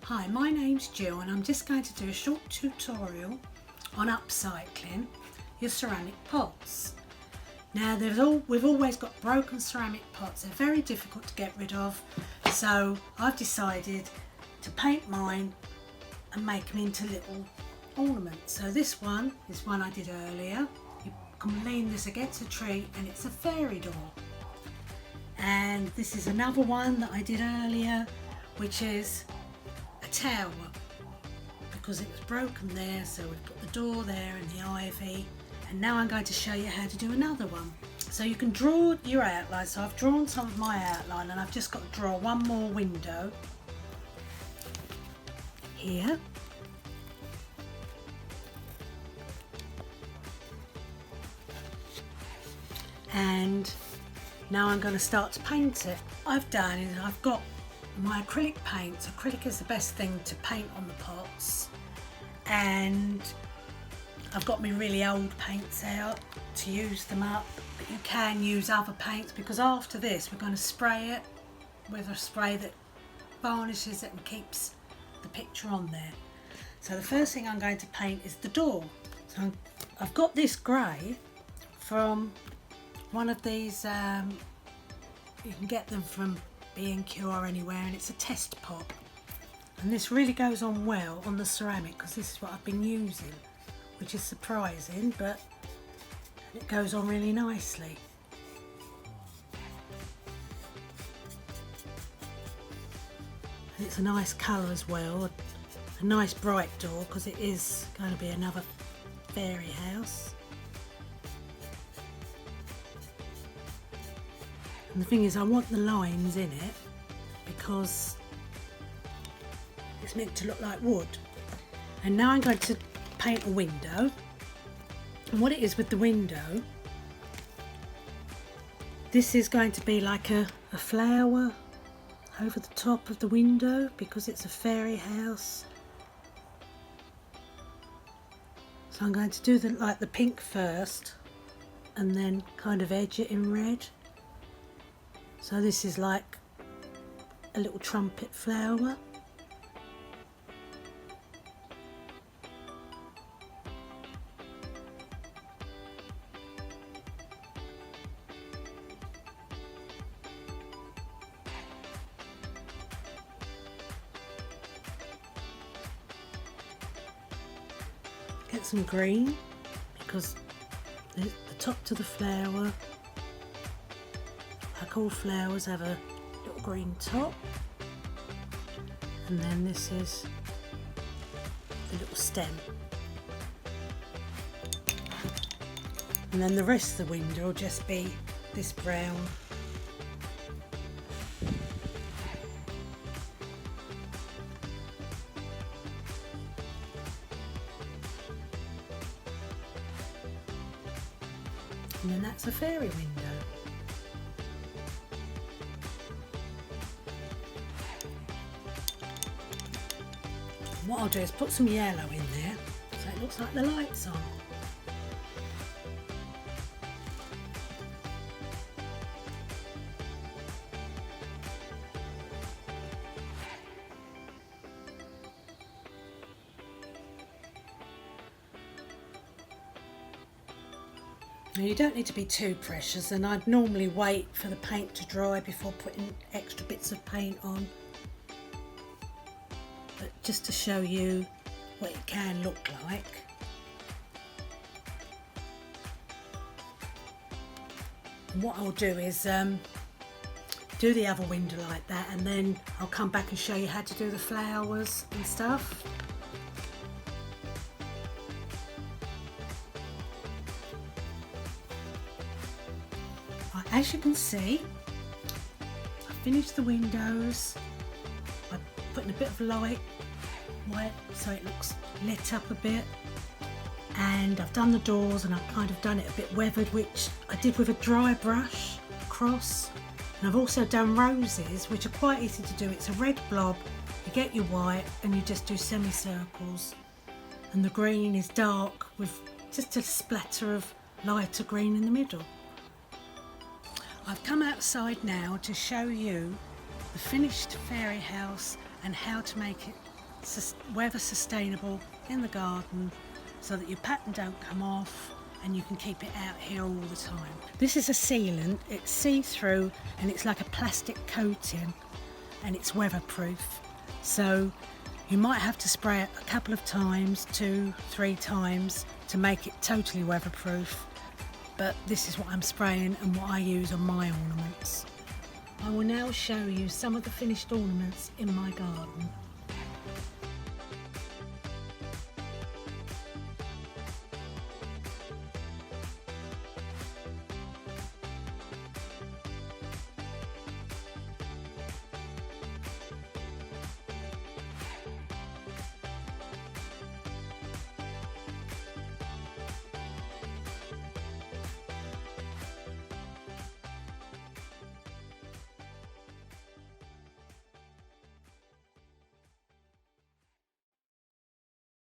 Hi, my name's Gill and I'm just going to do a short tutorial on upcycling your ceramic pots. Now we've always got broken ceramic pots. They're very difficult to get rid of, so I've decided to paint mine and make them into little ornaments. So this one is one I did earlier. You can lean this against a tree and it's a fairy door. And this is another one that I did earlier, which is a tower, because it was broken there, so we've put the door there and the ivy. And now I'm going to show you how to do another one. So you can draw your outline. So I've drawn some of my outline and I've just got to draw one more window here. And now I'm going to start to paint it. I've got my acrylic paint. Acrylic is the best thing to paint on the pots, and I've got my really old paints out to use them up, but you can use other paints, because after this we're going to spray it with a spray that varnishes it and keeps the picture on there. So the first thing I'm going to paint is the door. So I've got this grey from one of these, you can get them from B&Q or anywhere, and it's a test pot, and this really goes on well on the ceramic because this is what I've been using, which is surprising, but it goes on really nicely. And it's a nice colour as well, a nice bright door, because it is going to be another fairy house. And the thing is, I want the lines in it because it's meant to look like wood. And now I'm going to paint a window. And what it is with the window, this is going to be like a flower over the top of the window because it's a fairy house. So I'm going to do like the pink first and then kind of edge it in red. So this is like a little trumpet flower. Get some green, because the top to the flower, like all flowers, have a little green top, and then this is the little stem, and then the rest of the window will just be this brown. And then that's a fairy window. What I'll do is put some yellow in there so it looks like the light's on. Now you don't need to be too precious, and I'd normally wait for the paint to dry before putting extra bits of paint on. But just to show you what it can look like. And what I'll do is do the other window like that, and then I'll come back and show you how to do the flowers and stuff. Right, as you can see, I finished the windows by putting a bit of light white so it looks lit up a bit, and I've done the doors and I've kind of done it a bit weathered, which I did with a dry brush across. And I've also done roses, which are quite easy to do. It's a red blob, you get your white and you just do semicircles, and the green is dark with just a splatter of lighter green in the middle. I've come outside now to show you the finished fairy house and how to make it weather sustainable in the garden so that your pattern don't come off and you can keep it out here all the time. This is a sealant, it's see-through and it's like a plastic coating and it's weatherproof. So you might have to spray it a couple of times, 2-3 times to make it totally weatherproof. But this is what I'm spraying and what I use on my ornaments. I will now show you some of the finished ornaments in my garden.